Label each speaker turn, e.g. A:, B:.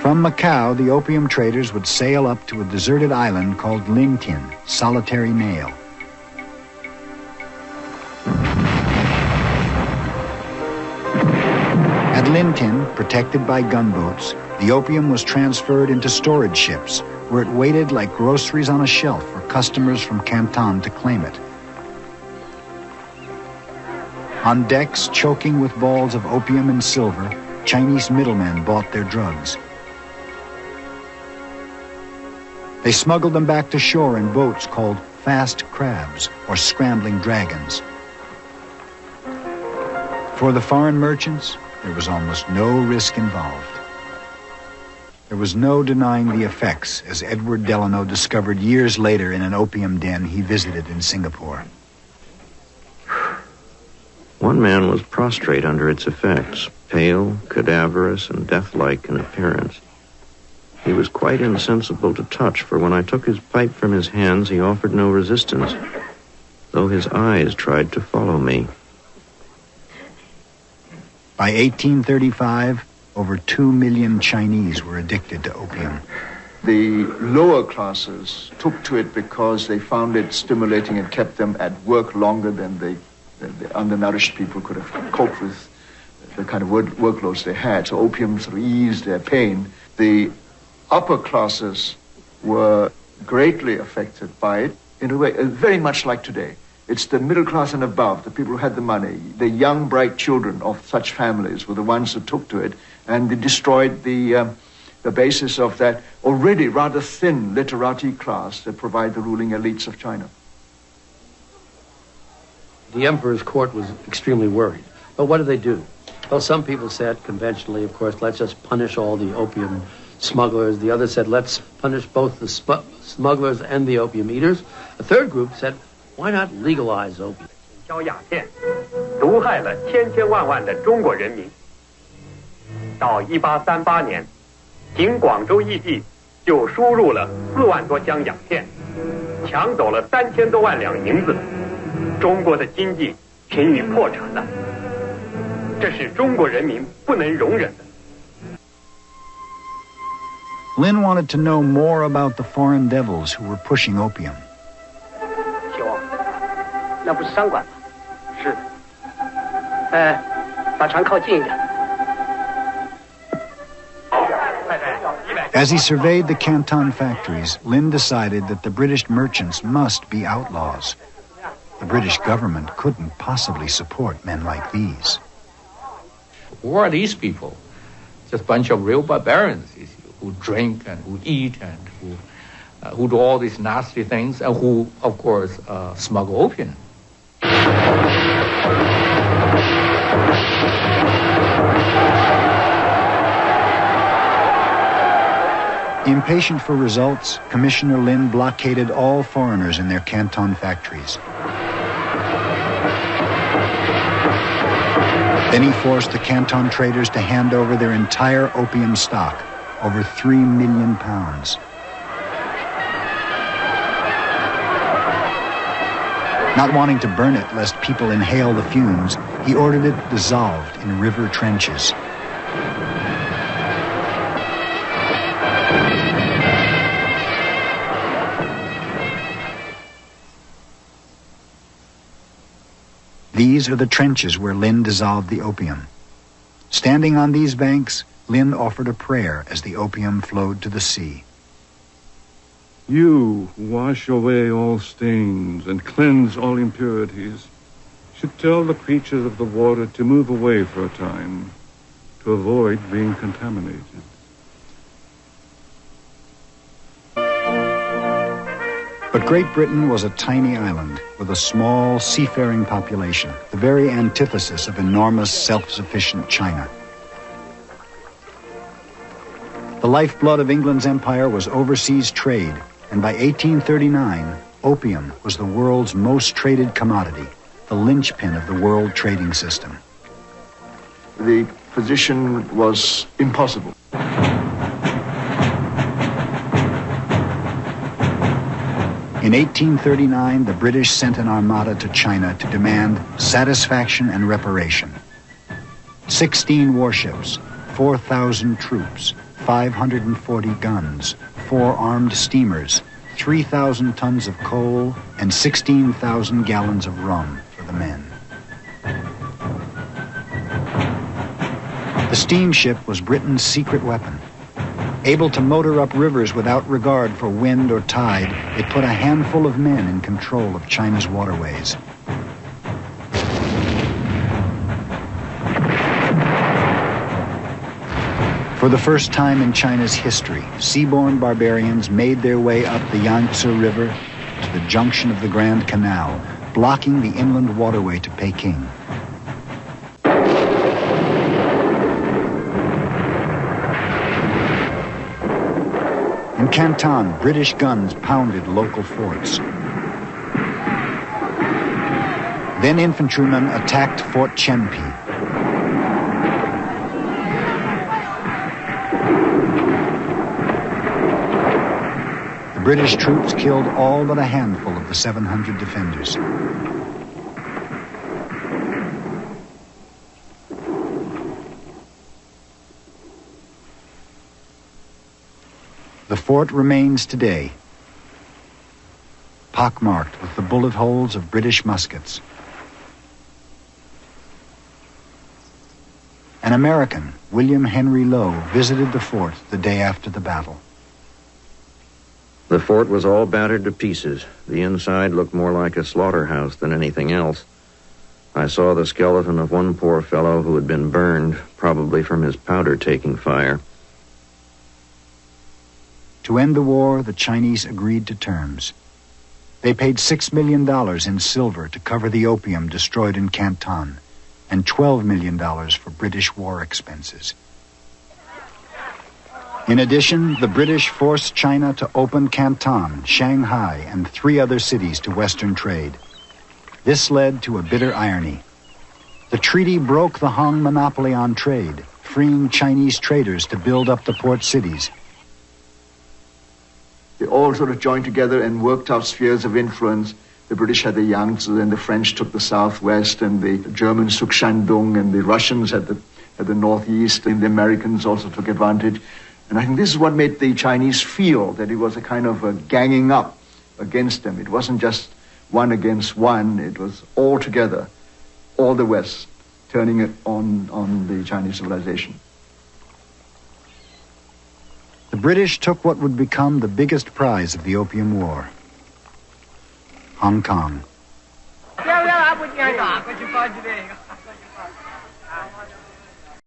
A: From Macau, the opium traders would sail up to a deserted island called Lintin, Solitary Nail. At Lintin, protected by gunboats, the opium was transferred into storage ships, where it waited like groceries on a shelf for customers from Canton to claim it. On decks, choking with balls of opium and silver, Chinese middlemen bought their drugs. They smuggled them back to shore in boats called fast crabs or scrambling dragons. For the foreign merchants, there was almost no risk involved. There was no denying the effects, as Edward Delano discovered years later in an opium den he visited in Singapore.
B: One man was prostrate under its effects, pale, cadaverous, and death-like in appearance. He was quite insensible to touch, for when I took his pipe from his hands, he offered no resistance, though his eyes tried to follow me.
A: By 1835, over 2 million Chinese were addicted to opium.
C: The lower classes took to it because they found it stimulating and kept them at work longer than the undernourished people could have coped with the kind of workloads they had. So opium sort of eased their pain. The upper classes were greatly affected by it in a way very much like today. It's the middle class and above, the people who had the money, the young, bright children of such families were the ones who took to it, and they destroyed the basis of that already rather thin literati class that provide the ruling elites of China.
D: The emperor's court was extremely worried. But what did they do? Well, some people said, conventionally, of course, let's just punish all the opium smugglers. The others said, let's punish both the smugglers and the opium eaters. A third group said, why not legalize opium?
E: 销鸦片毒害了千千万万的中国人民。到1838年，仅广州一地就输入了4万多箱鸦片，抢走了3000多万两银子，中国的经济濒于破产了。这是中国人民不能容忍的。
A: Lin wanted to know more about the foreign devils who were pushing opium.
F: 那不是商馆吗？是的。把船靠近一点。
A: As he surveyed the Canton factories, Lin decided that the British merchants must be outlaws. The British government couldn't possibly support men like these.
G: Who are these people? Just a bunch of real barbarians who drink and who eat and who do all these nasty things and who, of course, smuggle opium.
A: Impatient for results, Commissioner Lin blockaded all foreigners in their Canton factories. Then he forced the Canton traders to hand over their entire opium stock, over 3 million pounds. Not wanting to burn it lest people inhale the fumes, he ordered it dissolved in river trenches. These are the trenches where Lin dissolved the opium. Standing on these banks, Lin offered a prayer as the opium flowed to the sea.
H: You who wash away all stains and cleanse all impurities should tell the creatures of the water to move away for a time, to avoid being contaminated.
A: But Great Britain was a tiny island with a small seafaring population, the very antithesis of enormous self-sufficient China. The lifeblood of England's empire was overseas trade, and by 1839, opium was the world's most traded commodity, the linchpin of the world trading system.
C: The position was impossible.
A: In 1839, the British sent an armada to China to demand satisfaction and reparation. 16 warships, 4,000 troops, 540 guns, 4 armed steamers, 3,000 tons of coal, and 16,000 gallons of rum for the men. The steamship was Britain's secret weapon. Able to motor up rivers without regard for wind or tide, it put a handful of men in control of China's waterways. For the first time in China's history, seaborne barbarians made their way up the Yangtze River to the junction of the Grand Canal, blocking the inland waterway to Peking. In Canton, British guns pounded local forts. Then infantrymen attacked Fort Chenpi. The British troops killed all but a handful of the 700 defenders. The fort remains today, pockmarked with the bullet holes of British muskets. An American, William Henry Lowe, visited the fort the day after the battle.
B: The fort was all battered to pieces. The inside looked more like a slaughterhouse than anything else. I saw the skeleton of one poor fellow who had been burned, probably from his powder taking fire.
A: To end the war, the Chinese agreed to terms. They paid $6 million in silver to cover the opium destroyed in Canton, and $12 million for British war expenses. In addition, the British forced China to open Canton, Shanghai, and 3 other cities to Western trade. This led to a bitter irony. The treaty broke the Han monopoly on trade, freeing Chinese traders to build up the port cities.
C: They all sort of joined together and worked out spheres of influence. The British had the Yangtze, and the French took the southwest, and the Germans took Shandong, and the Russians had the northeast, and the Americans also took advantage. And I think this is what made the Chinese feel that it was a kind of a ganging up against them. It wasn't just one against one. It was all together, all the West, turning it on the Chinese civilization.
A: The British took what would become the biggest prize of the Opium War, Hong Kong.